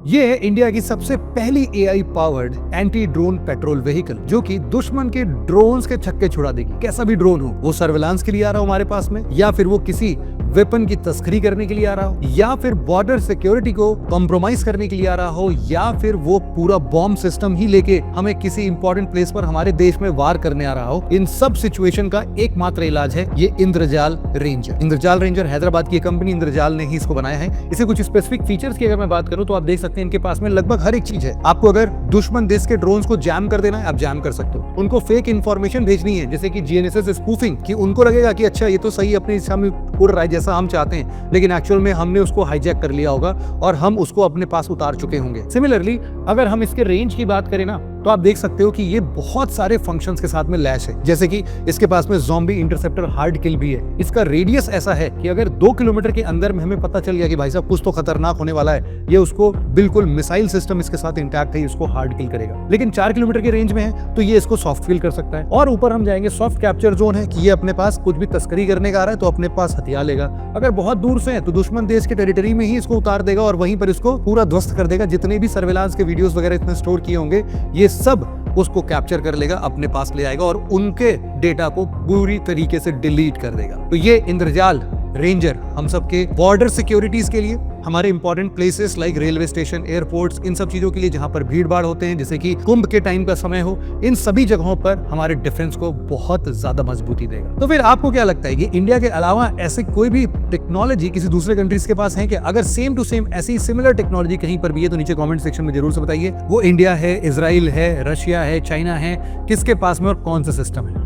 ये है इंडिया की सबसे पहली AI powered anti drone petrol vehicle, जो कि दुश्मन के ड्रोन्स के छक्के छुड़ा देगी। कैसा भी ड्रोन हो, वो सर्विलांस के लिए आ रहा हो हमारे पास में, या फिर वो किसी वेपन की तस्करी करने के लिए आ रहा हो, या फिर बॉर्डर सिक्योरिटी को कॉम्प्रोमाइज करने के लिए आ रहा हो, या फिर वो पूरा बॉम्ब सिस्टम ही लेके हमें किसी इंपॉर्टेंट प्लेस पर हमारे देश में वार करने आ रहा हो। इन सब सिचुएशन का एकमात्र इलाज है ये इंद्रजाल रेंजर। इंद्रजाल रेंजर हैदराबाद की कंपनी इंद्रजाल ने ही इसको बनाया है। इसे कुछ स्पेसिफिक फीचर्स की अगर मैं बात करूं तो आप देख सकते हैं इनके पास में लगभग हर एक चीज है। आपको अगर दुश्मन देश के ड्रोन्स को जैम कर देना है, आप जैम कर सकते हो। उनको फेक इंफॉर्मेशन भेजनी है, जैसे कि जीएनएसएस स्पूफिंग, कि उनको लगेगा कि अच्छा ये तो सही अपने सामने उड़ रहा है जैसा हम चाहते हैं, लेकिन एक्चुअल में हमने उसको हाईजैक कर लिया होगा और हम उसको अपने पास उतार चुके होंगे। सिमिलरली अगर हम इसके रेंज की बात करें ना, तो आप देख सकते हो कि ये बहुत सारे फंक्शंस के साथ में लैस है। जैसे कि इसके पास में ज़ॉम्बी इंटरसेप्टर हार्ड किल भी है। इसका रेडियस ऐसा है कि अगर 2 किलोमीटर के अंदर में हमें पता चल गया कि भाई साहब कुछ तो खतरनाक होने वाला है, ये उसको बिल्कुल मिसाइल सिस्टम इसके साथ इंटैक्ट है, इसको हार्ड किल करेगा। लेकिन 4 किलोमीटर के रेंज में है तो ये इसको सॉफ्ट किल कर सकता है। और ऊपर हम जाएंगे, सॉफ्ट कैप्चर जोन है कि ये अपने पास कुछ भी तस्करी करने का आ रहा है तो अपने पास हथियार लेगा। अगर बहुत दूर से है तो दुश्मन देश के टेरिटरी में ही इसको उतार देगा और वहीं पर इसको पूरा ध्वस्त कर देगा। जितने भी सर्विलांस के वीडियोस वगैरह इसने स्टोर किए होंगे, ये सब उसको कैप्चर कर लेगा, अपने पास ले आएगा और उनके डेटा को पूरी तरीके से डिलीट कर देगा। तो ये इंद्रजाल रेंजर हम सबके बॉर्डर सिक्योरिटीज के लिए, हमारे important places like railway station, airports, इन सब चीजों के लिए जहां पर भीड़ भाड़ होते हैं, जैसे कि कुंभ के टाइम का समय हो, इन सभी जगहों पर हमारे डिफेंस को बहुत ज्यादा मजबूती देगा। तो फिर आपको क्या लगता है कि इंडिया के अलावा ऐसे कोई भी टेक्नोलॉजी किसी दूसरे कंट्रीज के पास है कि अगर सेम टू सेम ऐसी सिमिलर टेक्नोलॉजी कहीं पर भी है तो नीचे कमेंट सेक्शन में जरूर से बताइए। वो इंडिया है, इजराइल है, रशिया है, चाइना है, किसके पास में और कौन सा सिस्टम है।